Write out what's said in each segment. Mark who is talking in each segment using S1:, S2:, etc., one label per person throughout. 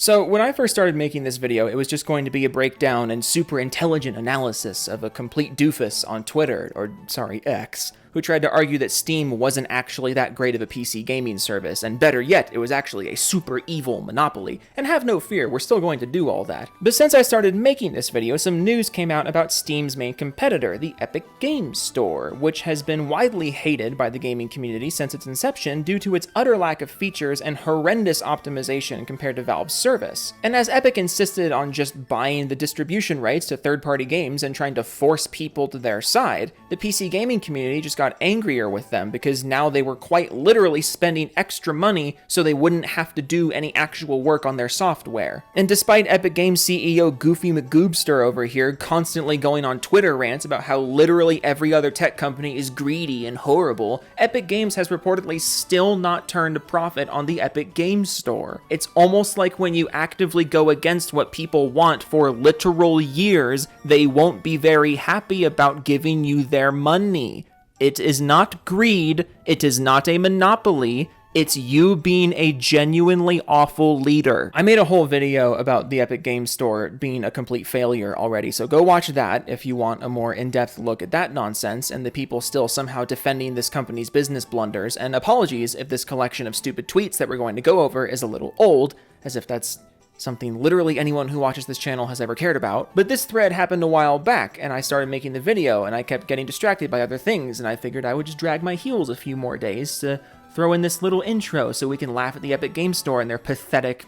S1: So when I first started making this video, it was just going to be a breakdown and super intelligent analysis of a complete doofus on Twitter, or sorry, X, who tried to argue that Steam wasn't actually that great of a PC gaming service, and better yet, it was actually a super evil monopoly. And have no fear, we're still going to do all that. But since I started making this video, some news came out about Steam's main competitor, the Epic Games Store, which has been widely hated by the gaming community since its inception due to its utter lack of features and horrendous optimization compared to Valve's service. And as Epic insisted on just buying the distribution rights to third-party games and trying to force people to their side, the PC gaming community just got angrier with them because now they were quite literally spending extra money so they wouldn't have to do any actual work on their software. And despite Epic Games CEO Goofy McGoobster over here constantly going on Twitter rants about how literally every other tech company is greedy and horrible, Epic Games has reportedly still not turned a profit on the Epic Games Store. It's almost like when you actively go against what people want for literal years, they won't be very happy about giving you their money. It is not greed, it is not a monopoly, it's you being a genuinely awful leader. I made a whole video about the Epic Games Store being a complete failure already, so go watch that if you want a more in-depth look at that nonsense and the people still somehow defending this company's business blunders, and apologies if this collection of stupid tweets that we're going to go over is a little old, as if that's something literally anyone who watches this channel has ever cared about. But this thread happened a while back, and I started making the video, and I kept getting distracted by other things, and I figured I would just drag my heels a few more days to throw in this little intro so we can laugh at the Epic Games Store and their pathetic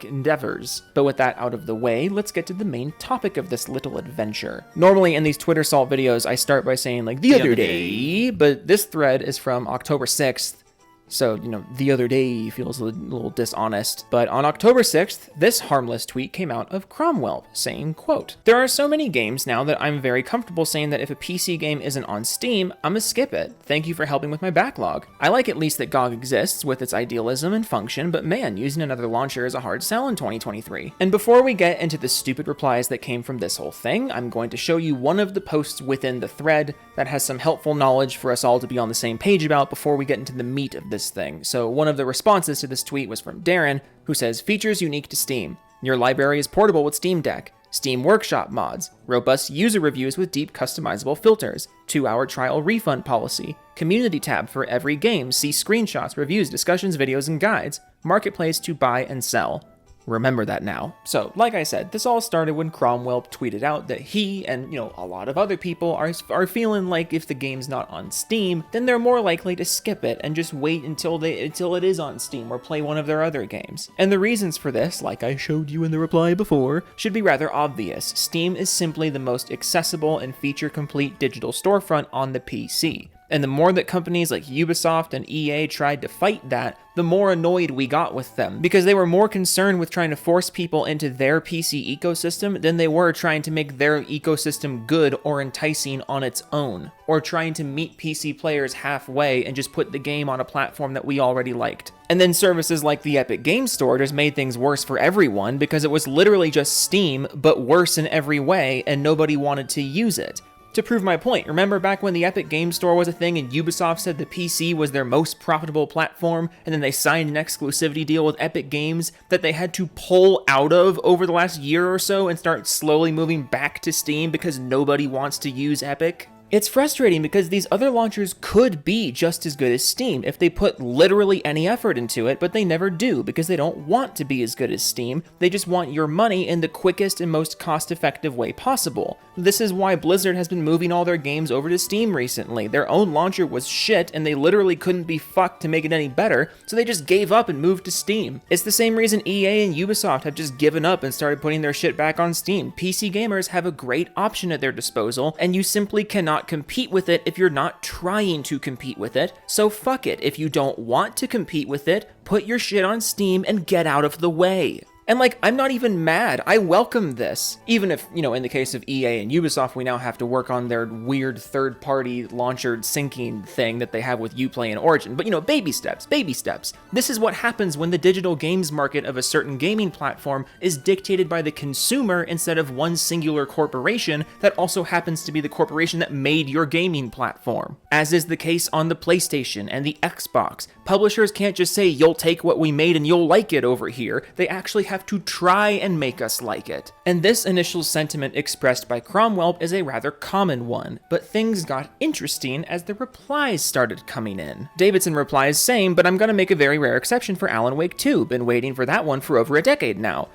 S1: endeavors. But with that out of the way, let's get to the main topic of this little adventure. Normally in these Twitter Salt videos, I start by saying like, the other day, but this thread is from October 6th, so, you know, the other day feels a little dishonest. But on October 6th, this harmless tweet came out of Cromwell, saying, quote, "There are so many games now that I'm very comfortable saying that if a PC game isn't on Steam, I'ma skip it. Thank you for helping with my backlog. I like at least that GOG exists with its idealism and function, but man, using another launcher is a hard sell in 2023. And before we get into the stupid replies that came from this whole thing, I'm going to show you one of the posts within the thread that has some helpful knowledge for us all to be on the same page about before we get into the meat of this thing. So one of the responses to this tweet was from Darren, who says, features unique to Steam. Your library is portable with Steam Deck. Steam Workshop mods, robust user reviews with deep customizable filters, 2-hour trial refund policy, community tab for every game, see screenshots, reviews, discussions, videos, and guides, marketplace to buy and sell. Remember that now. So, like I said, this all started when Cromwell tweeted out that he and, a lot of other people are feeling like if the game's not on Steam, then they're more likely to skip it and just wait until it is on Steam or play one of their other games. And the reasons for this, like I showed you in the reply before, should be rather obvious. Steam is simply the most accessible and feature-complete digital storefront on the PC. And the more that companies like Ubisoft and EA tried to fight that, the more annoyed we got with them, because they were more concerned with trying to force people into their PC ecosystem than they were trying to make their ecosystem good or enticing on its own, or trying to meet PC players halfway and just put the game on a platform that we already liked. And then services like the Epic Games Store just made things worse for everyone because it was literally just Steam, but worse in every way, and nobody wanted to use it. To prove my point, remember back when the Epic Games Store was a thing and Ubisoft said the PC was their most profitable platform, and then they signed an exclusivity deal with Epic Games that they had to pull out of over the last year or so and start slowly moving back to Steam because nobody wants to use Epic? It's frustrating because these other launchers could be just as good as Steam if they put literally any effort into it, but they never do because they don't want to be as good as Steam. They just want your money in the quickest and most cost-effective way possible. This is why Blizzard has been moving all their games over to Steam recently. Their own launcher was shit and they literally couldn't be fucked to make it any better, so they just gave up and moved to Steam. It's the same reason EA and Ubisoft have just given up and started putting their shit back on Steam. PC gamers have a great option at their disposal, and you simply cannot compete with it if you're not trying to compete with it. So fuck it. If you don't want to compete with it, put your shit on Steam and get out of the way. And I'm not even mad. I welcome this. Even if, in the case of EA and Ubisoft, we now have to work on their weird third-party launcher syncing thing that they have with Uplay and Origin. But, baby steps, baby steps. This is what happens when the digital games market of a certain gaming platform is dictated by the consumer instead of one singular corporation that also happens to be the corporation that made your gaming platform. As is the case on the PlayStation and the Xbox. Publishers can't just say, you'll take what we made and you'll like it over here. They actually have have to try and make us like it. And this initial sentiment expressed by Cromwell is a rather common one, but things got interesting as the replies started coming in. Davidson replies, same, but I'm gonna make a very rare exception for Alan Wake 2. Been waiting for that one for over a decade now.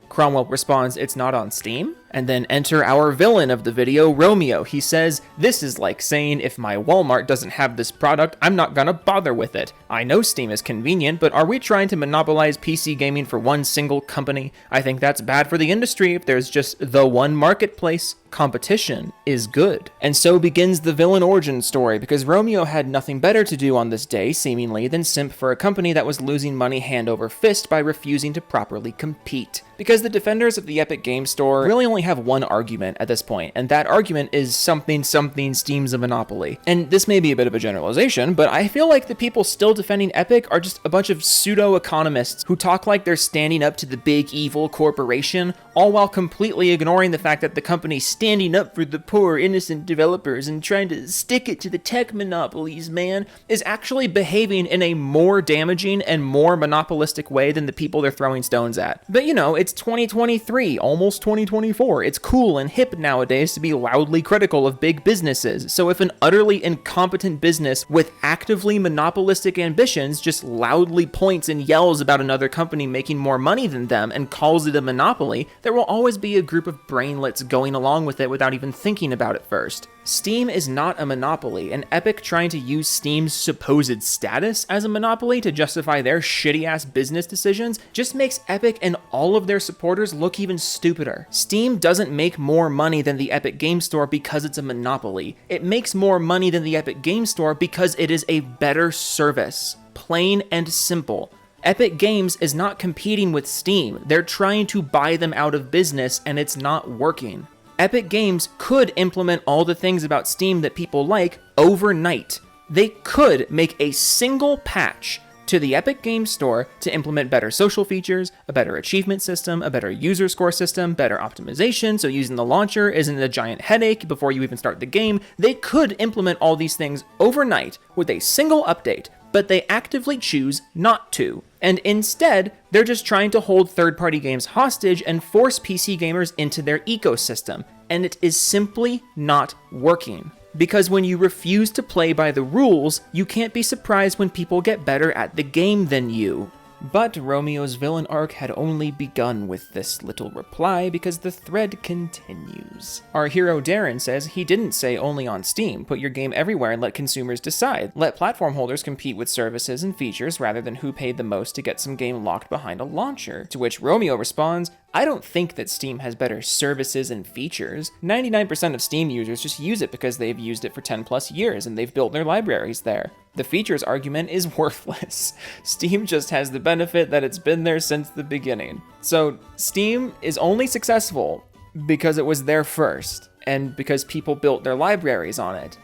S1: Cromwell responds, it's not on Steam? And then enter our villain of the video, Romeo. He says, this is like saying if my Walmart doesn't have this product, I'm not gonna bother with it. I know Steam is convenient, but are we trying to monopolize PC gaming for one single company? I think that's bad for the industry if there's just the one marketplace. Competition is good. And so begins the villain origin story, because Romeo had nothing better to do on this day, seemingly, than simp for a company that was losing money hand over fist by refusing to properly compete. Because the defenders of the Epic Game Store really only have one argument at this point, and that argument is something Steam's a monopoly. And this may be a bit of a generalization, but I feel like the people still defending Epic are just a bunch of pseudo-economists who talk like they're standing up to the big evil corporation, all while completely ignoring the fact that the company's standing up for the poor, innocent developers and trying to stick it to the tech monopolies, man, is actually behaving in a more damaging and more monopolistic way than the people they're throwing stones at. But you know, it's 2023, almost 2024. It's cool and hip nowadays to be loudly critical of big businesses. So if an utterly incompetent business with actively monopolistic ambitions just loudly points and yells about another company making more money than them and calls it a monopoly, there will always be a group of brainlets going along with it without even thinking about it first. Steam is not a monopoly, and Epic trying to use Steam's supposed status as a monopoly to justify their shitty-ass business decisions just makes Epic and all of their supporters look even stupider. Steam doesn't make more money than the Epic Game Store because it's a monopoly. It makes more money than the Epic Game Store because it is a better service. Plain and simple. Epic Games is not competing with Steam. They're trying to buy them out of business, and it's not working. Epic Games could implement all the things about Steam that people like overnight. They could make a single patch to the Epic Games Store to implement better social features, a better achievement system, a better user score system, better optimization, so using the launcher isn't a giant headache before you even start the game. They could implement all these things overnight with a single update, but they actively choose not to. And instead, they're just trying to hold third-party games hostage and force PC gamers into their ecosystem. And it is simply not working. Because when you refuse to play by the rules, you can't be surprised when people get better at the game than you. But Romeo's villain arc had only begun with this little reply because the thread continues. Our hero Darren says he didn't say only on Steam, put your game everywhere and let consumers decide. Let platform holders compete with services and features rather than who paid the most to get some game locked behind a launcher. To which Romeo responds, I don't think that Steam has better services and features. 99% of Steam users just use it because they've used it for 10 plus years and they've built their libraries there. The features argument is worthless. Steam just has the benefit that it's been there since the beginning. So Steam is only successful because it was there first and because people built their libraries on it.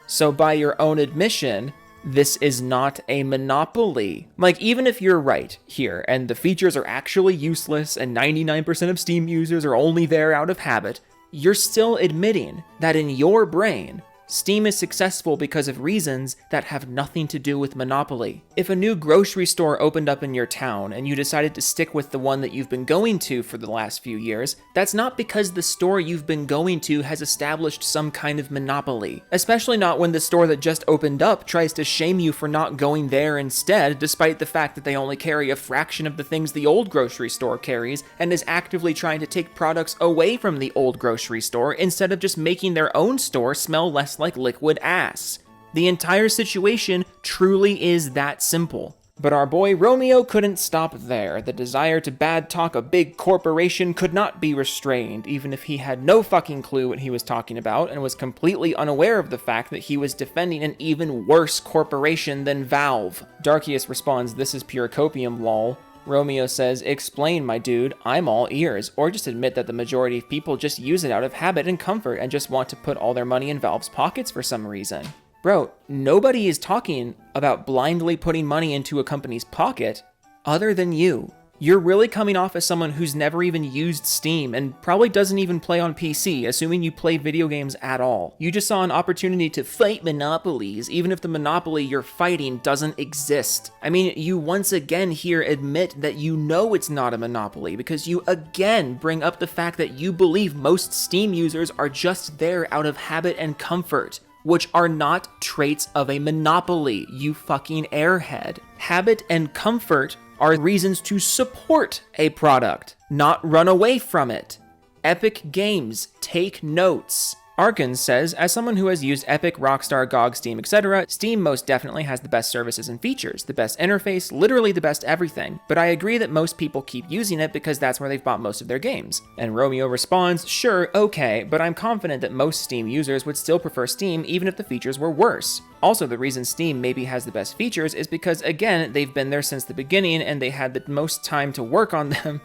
S1: So by your own admission, this is not a monopoly. Like, even if you're right here and the features are actually useless and 99% of Steam users are only there out of habit, you're still admitting that in your brain, Steam is successful because of reasons that have nothing to do with monopoly. If a new grocery store opened up in your town and you decided to stick with the one that you've been going to for the last few years, that's not because the store you've been going to has established some kind of monopoly. Especially not when the store that just opened up tries to shame you for not going there instead, despite the fact that they only carry a fraction of the things the old grocery store carries and is actively trying to take products away from the old grocery store instead of just making their own store smell less like liquid ass. The entire situation truly is that simple. But our boy Romeo couldn't stop there. The desire to bad talk a big corporation could not be restrained, even if he had no fucking clue what he was talking about and was completely unaware of the fact that he was defending an even worse corporation than Valve. Darkius responds, this is pure copium, lol. Romeo says, explain, my dude, I'm all ears, or just admit that the majority of people just use it out of habit and comfort and just want to put all their money in Valve's pockets for some reason. Bro, nobody is talking about blindly putting money into a company's pocket other than you. You're really coming off as someone who's never even used Steam and probably doesn't even play on PC, assuming you play video games at all. You just saw an opportunity to fight monopolies, even if the monopoly you're fighting doesn't exist. I mean, you once again here admit that you know it's not a monopoly because you again bring up the fact that you believe most Steam users are just there out of habit and comfort, which are not traits of a monopoly, you fucking airhead. Habit and comfort are reasons to support a product, not run away from it. Epic Games, take notes. Arkin says, as someone who has used Epic, Rockstar, GOG, Steam, etc., Steam most definitely has the best services and features, the best interface, literally the best everything, but I agree that most people keep using it because that's where they've bought most of their games. And Romeo responds, sure, okay, but I'm confident that most Steam users would still prefer Steam even if the features were worse. Also, the reason Steam maybe has the best features is because, again, they've been there since the beginning and they had the most time to work on them.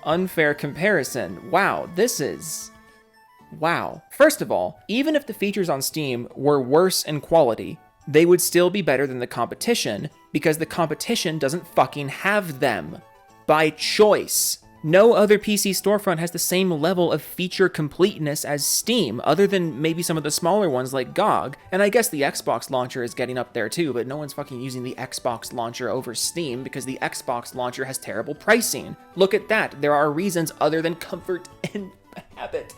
S1: Unfair comparison. Wow, this is... wow. First of all, even if the features on Steam were worse in quality, they would still be better than the competition because the competition doesn't fucking have them. By choice. No other PC storefront has the same level of feature completeness as Steam, other than maybe some of the smaller ones like GOG, and I guess the Xbox launcher is getting up there too, but no one's fucking using the Xbox launcher over Steam because the Xbox launcher has terrible pricing. Look at that. There are reasons other than comfort and habit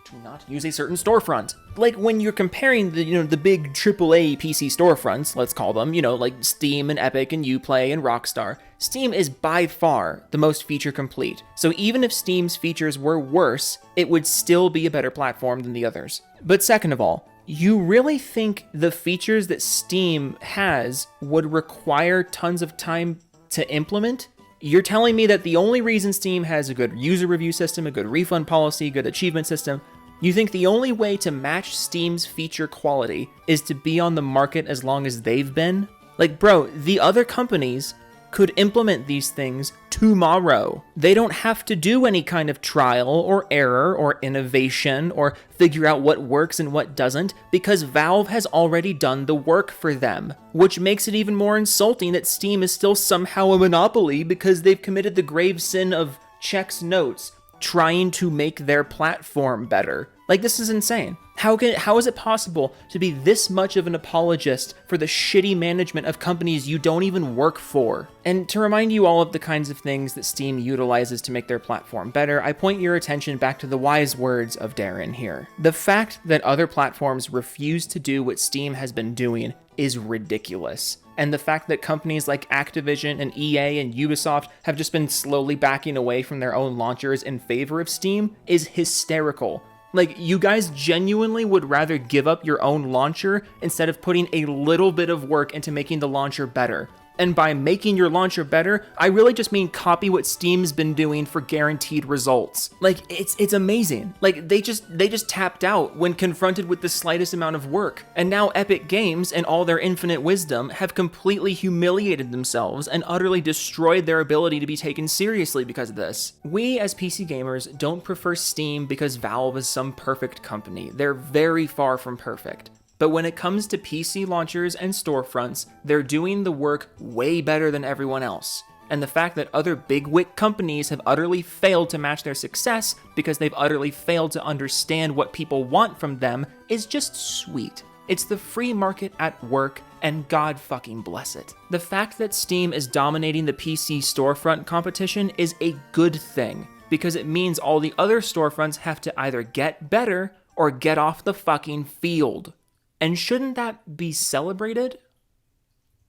S1: to not use a certain storefront. Like when you're comparing the big AAA PC storefronts, let's call them, like Steam and Epic and Uplay and Rockstar, Steam is by far the most feature complete. So even if Steam's features were worse, it would still be a better platform than the others. But second of all, you really think the features that Steam has would require tons of time to implement? You're telling me that the only reason Steam has a good user review system, a good refund policy, good achievement system, you think the only way to match Steam's feature quality is to be on the market as long as they've been? Like, bro, the other companies could implement these things tomorrow. They don't have to do any kind of trial or error or innovation or figure out what works and what doesn't because Valve has already done the work for them, which makes it even more insulting that Steam is still somehow a monopoly because they've committed the grave sin of checks notes, trying to make their platform better. Like, this is insane. How is it possible to be this much of an apologist for the shitty management of companies you don't even work for? And to remind you all of the kinds of things that Steam utilizes to make their platform better, I point your attention back to the wise words of Darren here. The fact that other platforms refuse to do what Steam has been doing is ridiculous. And the fact that companies like Activision and EA and Ubisoft have just been slowly backing away from their own launchers in favor of Steam is hysterical. Like, you guys genuinely would rather give up your own launcher instead of putting a little bit of work into making the launcher better. And by making your launcher better, I really just mean copy what Steam's been doing for guaranteed results. Like, it's amazing. Like, they just tapped out when confronted with the slightest amount of work. And now Epic Games, and all their infinite wisdom, have completely humiliated themselves and utterly destroyed their ability to be taken seriously because of this. We as PC gamers don't prefer Steam because Valve is some perfect company. They're very far from perfect. But when it comes to PC launchers and storefronts, they're doing the work way better than everyone else. And the fact that other big-wig companies have utterly failed to match their success because they've utterly failed to understand what people want from them is just sweet. It's the free market at work, and God fucking bless it. The fact that Steam is dominating the PC storefront competition is a good thing, because it means all the other storefronts have to either get better or get off the fucking field. And shouldn't that be celebrated?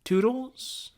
S1: Toodles?